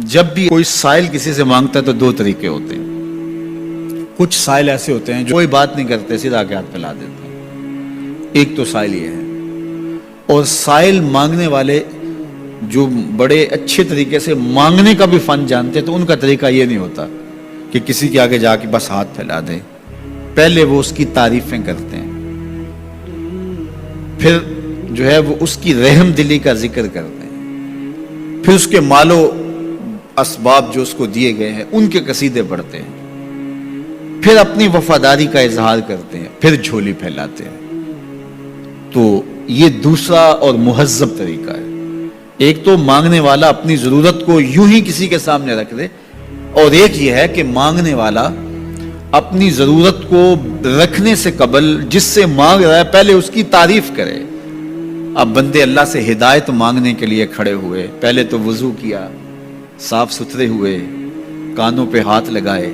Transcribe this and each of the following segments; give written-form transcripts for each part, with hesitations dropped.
جب بھی کوئی سائل کسی سے مانگتا ہے تو دو طریقے ہوتے ہیں۔ کچھ سائل ایسے ہوتے ہیں جو کوئی بات نہیں کرتے، سیدھا کے ہاتھ پھیلا دیتے ہیں۔ ایک تو سائل یہ ہے، اور سائل مانگنے والے جو بڑے اچھے طریقے سے مانگنے کا بھی فن جانتے ہیں تو ان کا طریقہ یہ نہیں ہوتا کہ کسی کے آگے جا کے بس ہاتھ پھیلا دیں، پہلے وہ اس کی تعریفیں کرتے ہیں، پھر جو ہے وہ اس کی رحم دلی کا ذکر کرتے ہیں، پھر اس کے مال و اسباب جو اس کو دیے گئے ہیں ان کے قصیدے پڑھتے ہیں، پھر اپنی وفاداری کا اظہار کرتے ہیں، پھر جھولی پھیلاتے ہیں۔ تو یہ دوسرا اور مہذب طریقہ ہے۔ ایک تو مانگنے والا اپنی ضرورت کو یوں ہی کسی کے سامنے رکھ دے، اور ایک یہ ہے کہ مانگنے والا اپنی ضرورت کو رکھنے سے قبل جس سے مانگ رہا ہے پہلے اس کی تعریف کرے۔ اب بندے اللہ سے ہدایت مانگنے کے لیے کھڑے ہوئے، پہلے تو وضو کیا، صاف ستھرے ہوئے، کانوں پہ ہاتھ لگائے،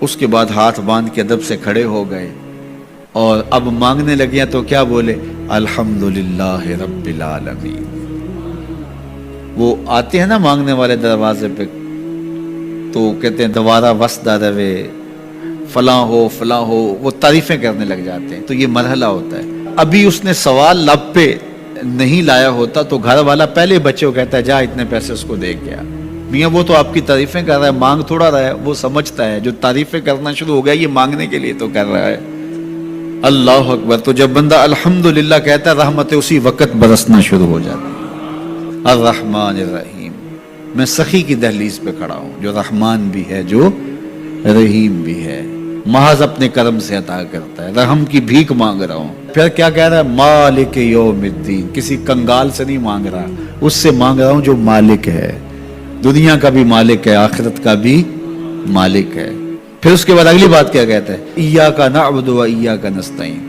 اس کے بعد ہاتھ باندھ کے ادب سے کھڑے ہو گئے، اور اب مانگنے لگے تو کیا بولے؟ الحمدللہ رب العالمین۔ وہ آتے ہیں نا مانگنے والے دروازے پہ تو کہتے ہیں دوبارہ وسدہ روے، فلاں ہو فلاں ہو، وہ تعریفیں کرنے لگ جاتے ہیں۔ تو یہ مرحلہ ہوتا ہے۔ ابھی اس نے سوال لب پہ نہیں لایا ہوتا تو گھر والا پہلے بچے کو کہتا ہے جا اتنے پیسے اس کو دے گیا۔ میاں وہ تو آپ کی تعریفیں کر رہا ہے، مانگ تھوڑا رہا ہے، وہ سمجھتا ہے جو تعریفیں کرنا شروع ہو گیا یہ مانگنے کے لیے تو کر رہا ہے۔ اللہ اکبر۔ تو جب بندہ الحمدللہ کہتا ہے رحمتیں اسی وقت برسنا شروع ہو جاتی ہیں۔ الرحمن الرحیم۔ میں سخی کی دہلیز پہ کھڑا ہوں جو رحمان بھی ہے جو رحیم بھی ہے، محض اپنے کرم سے عطا کرتا ہے، رحم کی بھیک مانگ رہا ہوں۔ پھر کیا کہہ رہا ہے؟ مالک یوم الدین۔ کسی کنگال سے نہیں مانگ رہا، اس سے مانگ رہا ہوں جو مالک ہے، دنیا کا بھی مالک ہے، آخرت کا بھی مالک ہے۔ پھر اس کے بعد اگلی بات کیا کہتا ہے؟ ایاک نعبد و ایاک نستعین۔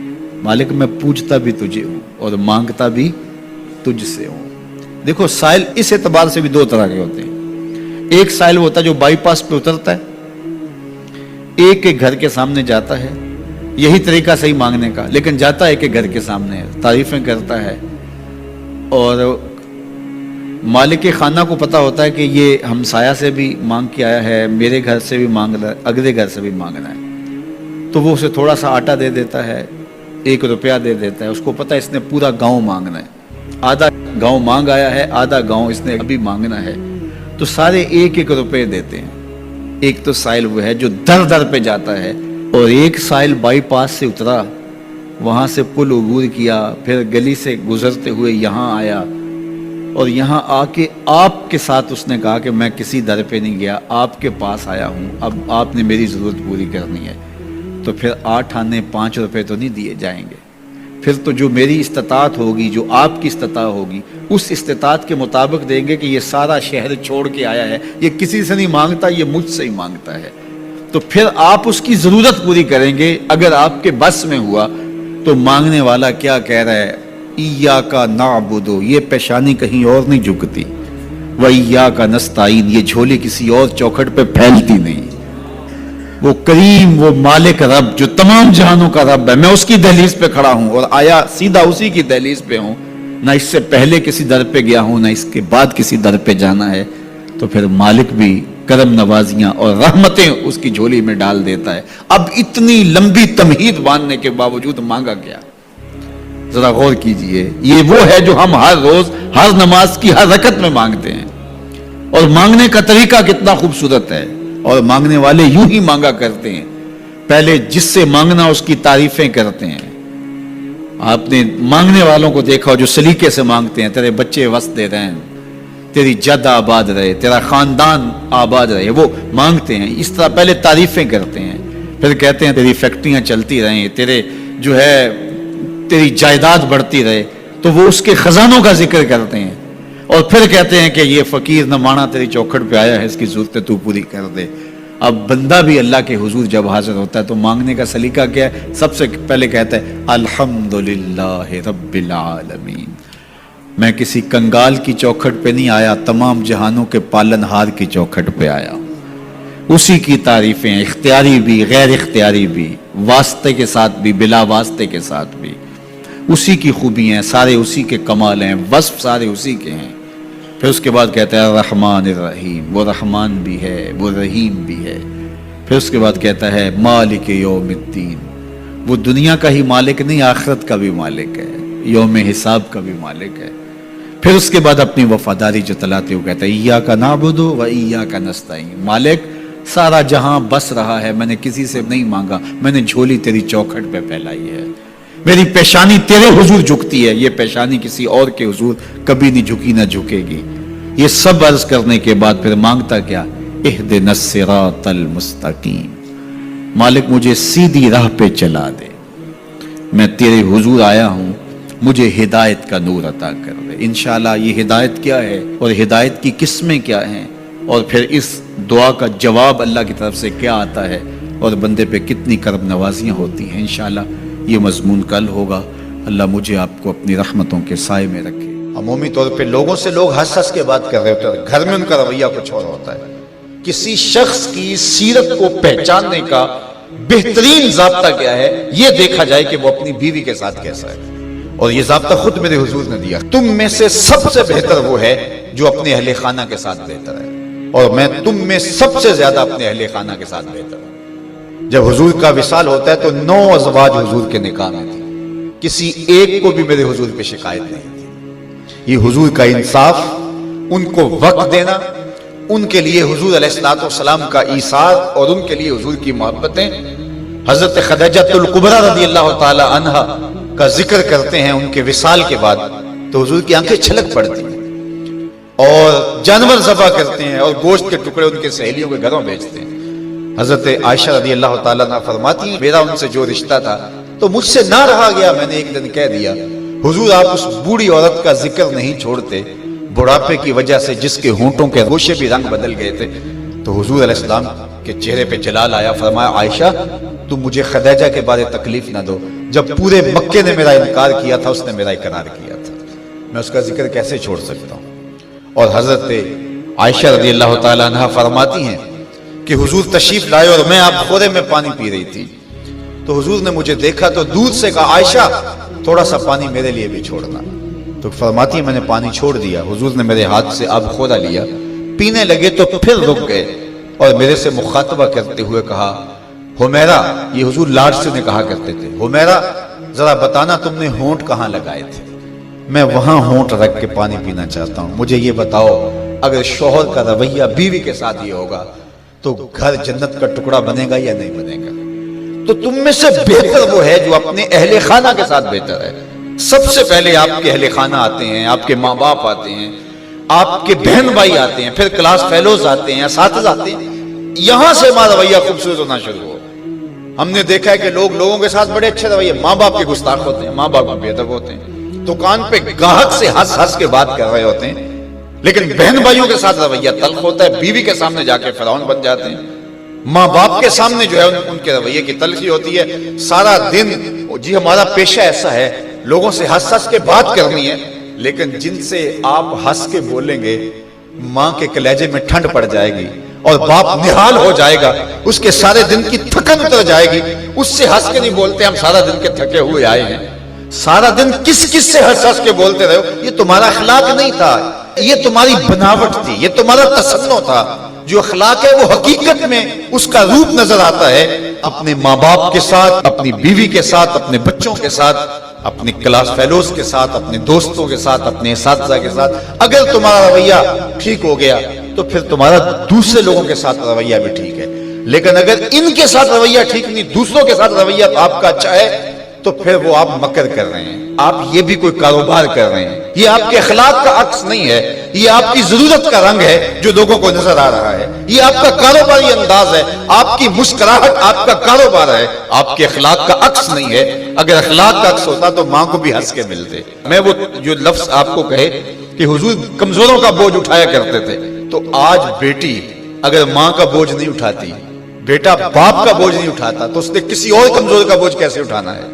مالک میں پوجتا بھی تجھے ہوں اور مانگتا بھی تجھ سے ہوں۔ دیکھو سائل اس اعتبار سے بھی دو طرح کے ہوتے ہیں۔ ایک سائل ہوتا ہے جو بائی پاس پہ اترتا ہے، ایک کے گھر کے سامنے جاتا ہے، یہی طریقہ صحیح مانگنے کا، لیکن جاتا ہے کہ گھر کے سامنے تعریفیں کرتا ہے، اور مالک خانہ کو پتا ہوتا ہے کہ یہ ہمسایہ سے بھی مانگ کے آیا ہے، میرے گھر سے بھی مانگ رہا ہے، اگلے گھر سے بھی مانگنا ہے، تو وہ اسے تھوڑا سا آٹا دے دیتا ہے، 1 روپیہ دے دیتا ہے۔ اس کو پتا ہے اس نے پورا گاؤں مانگنا ہے، آدھا گاؤں مانگ آیا ہے، آدھا گاؤں اس نے ابھی مانگنا ہے، تو سارے 1-1 روپے دیتے ہیں۔ ایک تو سائل وہ ہے جو در در پہ جاتا ہے، اور ایک سائل بائی پاس سے اترا، وہاں سے پل عبور کیا، پھر گلی سے گزرتے ہوئے یہاں آیا، اور یہاں آ کے آپ کے ساتھ اس نے کہا کہ میں کسی در پہ نہیں گیا، آپ کے پاس آیا ہوں، اب آپ نے میری ضرورت پوری کرنی ہے۔ تو پھر 8 آنے 5 روپے تو نہیں دیے جائیں گے، پھر تو جو میری استطاعت ہوگی، جو آپ کی استطاعت ہوگی، اس استطاعت کے مطابق دیں گے کہ یہ سارا شہر چھوڑ کے آیا ہے، یہ کسی سے نہیں مانگتا، یہ مجھ سے ہی مانگتا ہے۔ تو پھر آپ اس کی ضرورت پوری کریں گے۔ اگر آپ کے بس میں ہوا تو مانگنے والا کیا کہہ رہا ہے؟ ایاک نعبد، یہ پیشانی کہیں اور نہیں جھکتی، و ایاک نستعین، یہ جھولی کسی اور چوکھٹ پہ پھیلتی نہیں۔ وہ کریم، وہ مالک رب جو تمام جہانوں کا رب ہے، میں اس کی دہلیز پہ کھڑا ہوں اور آیا سیدھا اسی کی دہلیز پہ ہوں، نہ اس سے پہلے کسی در پہ گیا ہوں نہ اس کے بعد کسی در پہ جانا ہے۔ تو پھر مالک بھی کرم نوازیاں اور رحمتیں اس کی جھولی میں ڈال دیتا ہے۔ اب اتنی لمبی تمہید باندھنے کے باوجود مانگا گیا، ذرا غور کیجئے۔ یہ وہ ہے جو ہم ہر روز ہر نماز کی ہر رکعت میں مانگتے ہیں، اور مانگنے کا طریقہ کتنا خوبصورت ہے، اور مانگنے والے یوں ہی مانگا کرتے ہیں۔ پہلے جس سے مانگنا اس کی تعریفیں کرتے ہیں۔ آپ نے مانگنے والوں کو دیکھا جو سلیقے سے مانگتے ہیں، تیرے بچے وسدے رہیں، تیری جد آباد رہے، تیرا خاندان آباد رہے، وہ مانگتے ہیں۔ اس طرح پہلے تعریفیں کرتے ہیں، پھر کہتے ہیں تیری فیکٹریاں چلتی رہیں، تیرے جو ہے تیری جائیداد بڑھتی رہے، تو وہ اس کے خزانوں کا ذکر کرتے ہیں، اور پھر کہتے ہیں کہ یہ فقیر نمانہ تیری چوکھٹ پہ آیا ہے، اس کی ضرورتیں تو پوری کر دے۔ اب بندہ بھی اللہ کے حضور جب حاضر ہوتا ہے تو مانگنے کا سلیقہ کیا ہے؟ سب سے پہلے کہتا ہے الحمدللہ رب العالمین۔ میں کسی کنگال کی چوکھٹ پہ نہیں آیا، تمام جہانوں کے پالن ہار کی چوکھٹ پہ آیا۔ اسی کی تعریفیں اختیاری بھی غیر اختیاری بھی، واسطے کے ساتھ بھی بلا واسطے کے ساتھ بھی، اسی کی خوبی ہیں، سارے اسی کے کمال ہیں، وصف سارے اسی کے ہیں۔ پھر اس کے بعد کہتا ہے رحمان الرحیم، وہ رحمان بھی ہے وہ رحیم بھی ہے. پھر اس کے بعد کہتا ہے مالک یوم الدین، وہ دنیا کا ہی مالک نہیں آخرت کا بھی مالک ہے، یوم حساب کا بھی مالک ہے. پھر اس کے بعد اپنی وفاداری جتلاتے ہوئے کہتا ہے ایاک نعبد و ایاک نستعین، مالک سارا جہاں بس رہا ہے، میں نے کسی سے نہیں مانگا، میں نے جھولی تیری چوکھٹ پہ پھیلائی ہے، میری پیشانی تیرے حضور جھکتی ہے، یہ پیشانی کسی اور کے حضور کبھی نہیں جھکی نہ جھکے گی. یہ سب عرض کرنے کے بعد پھر مانگتا کیا؟ اہدنا الصراط المستقیم، مالک مجھے سیدھی راہ پہ چلا دے، میں تیرے حضور آیا ہوں، مجھے ہدایت کا نور عطا کر دے. انشاءاللہ یہ ہدایت کیا ہے اور ہدایت کی قسمیں کیا ہیں، اور پھر اس دعا کا جواب اللہ کی طرف سے کیا آتا ہے، اور بندے پہ کتنی کرم نوازیاں ہوتی ہیں، انشاءاللہ یہ مضمون کل ہوگا. اللہ مجھے آپ کو اپنی رحمتوں کے سائے میں رکھے. عمومی طور پہ لوگوں سے لوگ ہنس ہنس کے بات کر رہے ہوتے ہیں، گھر میں ان کا رویہ کچھ اور ہوتا ہے. کسی شخص کی سیرت کو پہچاننے کا بہترین ضابطہ کیا ہے، یہ دیکھا جائے کہ وہ اپنی بیوی کے ساتھ کیسا ہے. اور یہ ضابطہ خود میرے حضور نے دیا، تم میں سے سب سے بہتر وہ ہے جو اپنے اہل خانہ کے ساتھ بہتر ہے، اور میں تم میں سب سے زیادہ اپنے اہل خانہ کے ساتھ بہتر ہوں. جب حضور کا وصال ہوتا ہے تو 9 ازواج حضور کے نکاح میں تھی، کسی ایک کو بھی میرے حضور پہ شکایت نہیں تھی. یہ حضور کا انصاف، ان کو وقت دینا، ان کے لیے حضور علیہ الصلوۃ والسلام کا ایثار اور ان کے لیے حضور کی محبتیں. حضرت خدیجہ الکبریٰ رضی اللہ تعالی عنہا کا ذکر کرتے ہیں ان کے وصال کے بعد تو حضور کی آنکھیں چھلک پڑتی ہیں، اور جانور ذبح کرتے ہیں اور گوشت کے ٹکڑے ان کے سہیلیوں کے گھروں بھیجتے ہیں. حضرت عائشہ رضی اللہ تعالیٰ عنہ فرماتی ہیں میرا ان سے جو رشتہ تھا تو مجھ سے نہ رہا گیا، میں نے ایک دن کہہ دیا حضور آپ اس بوڑھی عورت کا ذکر نہیں چھوڑتے، بڑھاپے کی وجہ سے جس کے ہونٹوں کے گوشے بھی رنگ بدل گئے تھے. تو حضور علیہ السلام کے چہرے پہ جلال آیا، فرمایا عائشہ تم مجھے خدیجہ کے بارے تکلیف نہ دو، جب پورے مکے نے میرا انکار کیا تھا اس نے میرا اقرار کیا تھا، میں اس کا ذکر کیسے چھوڑ سکتا ہوں. اور حضرت عائشہ رضی اللہ تعالی عنہا فرماتی ہیں کہ حضور تشریف لائے اور میں آپ خورے میں پانی پی رہی تھی، تو حضور نے مجھے دیکھا تو دودھ سے کہا عائشہ تھوڑا سا پانی میرے لیے بھی چھوڑنا. تو فرماتی ہے میں نے پانی چھوڑ دیا، حضور نے میرے ہاتھ سے آب خورا لیا، پینے لگے تو پھر رک گئے اور میرے سے مخاطبہ کرتے ہوئے کہا حمیرہ، یہ حضور لاڈ سے نے کہا کرتے تھے، حمیرہ ذرا بتانا تم نے ہونٹ کہاں لگائے تھے، میں وہاں ہونٹ رکھ کے پانی پینا چاہتا ہوں. مجھے یہ بتاؤ اگر شوہر کا رویہ بیوی کے ساتھ یہ ہوگا تو گھر جنت کا ٹکڑا بنے گا یا نہیں بنے گا؟ تو تم میں سے بہتر وہ ہے جو اپنے اہل خانہ کے ساتھ بہتر ہے. سب سے پہلے آپ کے اہل خانہ آتے ہیں، آپ کے ماں باپ آتے ہیں، آپ کے بہن بھائی آتے ہیں، پھر کلاس فیلوز آتے ہیں، اساتذہ آتے ہیں. یہاں سے ہمارا رویہ خوبصورت ہونا شروع ہو. ہم نے دیکھا ہے کہ لوگوں کے ساتھ بڑے اچھے رویے، ماں باپ کے گستاخ ہوتے ہیں، ماں باپ بے ادب ہوتے ہیں، دکان پہ گاہک سے ہنس ہنس کے بات کر رہے ہوتے ہیں، لیکن بہن بھائیوں کے ساتھ رویہ تلخ ہوتا ہے، بیوی کے سامنے جا کے فرعون بن جاتے ہیں، ماں باپ کے سامنے جو ہے ان کے رویے کی تلخی ہوتی ہے. سارا دن جی ہمارا پیشہ ایسا ہے لوگوں سے ہنس ہنس کے بات کرنی ہے، لیکن جن سے آپ ہنس کے بولیں گے ماں کے کلیجے میں ٹھنڈ پڑ جائے گی اور باپ نہال ہو جائے گا، اس کے سارے دن کی تھکن اتر جائے گی. اس سے ہنس کے نہیں بولتے ہم سارا دن کے تھکے ہوئے آئے ہیں، سارا دن کس سے ہنس ہنس کے بولتے رہے ہو، یہ تمہارا اخلاق نہیں تھا، یہ تمہاری بناوٹ تھی، یہ تمہارا تصنع تھا. جو اخلاق ہے وہ حقیقت میں اس کا روپ نظر آتا ہے اپنے ماں باپ کے ساتھ، اپنی بیوی کے ساتھ، اپنے بچوں کے ساتھ، اپنے کلاس فیلوز کے ساتھ، اپنے دوستوں کے ساتھ، اپنے اساتذہ کے ساتھ. اگر تمہارا رویہ ٹھیک ہو گیا تو پھر تمہارا دوسرے لوگوں کے ساتھ رویہ بھی ٹھیک ہے. لیکن اگر ان کے ساتھ رویہ ٹھیک نہیں، دوسروں کے ساتھ رویہ آپ کا اچھا ہے تو پھر وہ آپ مکر کر رہے ہیں، آپ یہ بھی کوئی کاروبار کر رہے ہیں. یہ آپ کے اخلاق کا عکس نہیں ہے، یہ آپ کی ضرورت کا رنگ ہے جو لوگوں کو نظر آ رہا ہے. یہ آپ کا کاروباری انداز ہے، آپ کی مسکراہٹ آپ کا کاروبار ہے، آپ کے اخلاق کا عکس نہیں ہے. اگر اخلاق کا عکس ہوتا تو ماں کو بھی ہنس کے ملتے. میں وہ جو لفظ آپ کو کہے کہ حضور کمزوروں کا بوجھ اٹھایا کرتے تھے، تو آج بیٹی اگر ماں کا بوجھ نہیں اٹھاتی، بیٹا باپ کا بوجھ نہیں اٹھاتا، تو اس نے کسی اور کمزور کا بوجھ کیسے اٹھانا ہے؟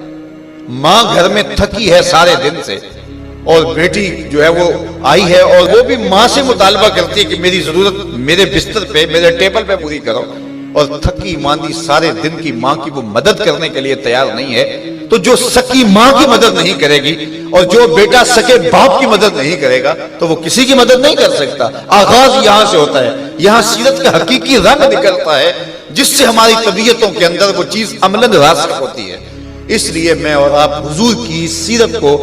ماں گھر میں تھکی ہے سارے دن سے اور بیٹی جو ہے وہ آئی ہے اور وہ بھی ماں سے مطالبہ کرتی ہے کہ میری ضرورت میرے بستر پہ، میرے ٹیبل پہ پوری کرو، اور تھکی ماندی سارے دن کی ماں کی وہ مدد کرنے کے لیے تیار نہیں ہے، تو جو سکی ماں کی مدد نہیں کرے گی اور جو بیٹا سکے باپ کی مدد نہیں کرے گا تو وہ کسی کی مدد نہیں کر سکتا. آغاز یہاں سے ہوتا ہے. یہاں سیرت کا حقیقی رنگ نکلتا ہے جس سے ہماری طبیعتوں کے اندر وہ چیز عملاً راسخ ہوتی ہے. اس لیے میں اور آپ حضور کی سیرت کو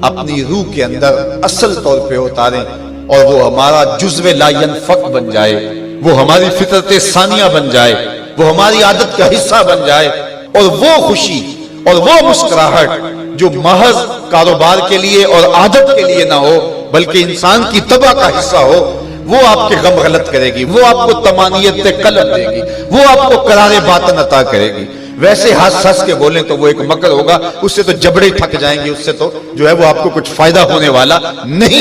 اپنی روح کے اندر اصل طور پہ اتاریں اور وہ ہمارا جزو لا ينفک بن جائے, وہ ہماری فطرت ثانیہ بن جائے, وہ ہماری عادت کا حصہ بن جائے, اور وہ خوشی اور وہ مسکراہٹ جو محض کاروبار کے لیے اور عادت کے لیے نہ ہو بلکہ انسان کی طبع کا حصہ ہو, وہ آپ کے غم غلط کرے گی, وہ آپ کو طمانیت قلب دے گی, وہ آپ کو قرار باطن عطا کرے گی. ویسے ہنس ہنس کے بولیں تو وہ ایک مکر ہوگا, اس سے تو جبڑے تھک جائیں گے, اس سے تو جو ہے وہ آپ کو کچھ فائدہ ہونے والا نہیں.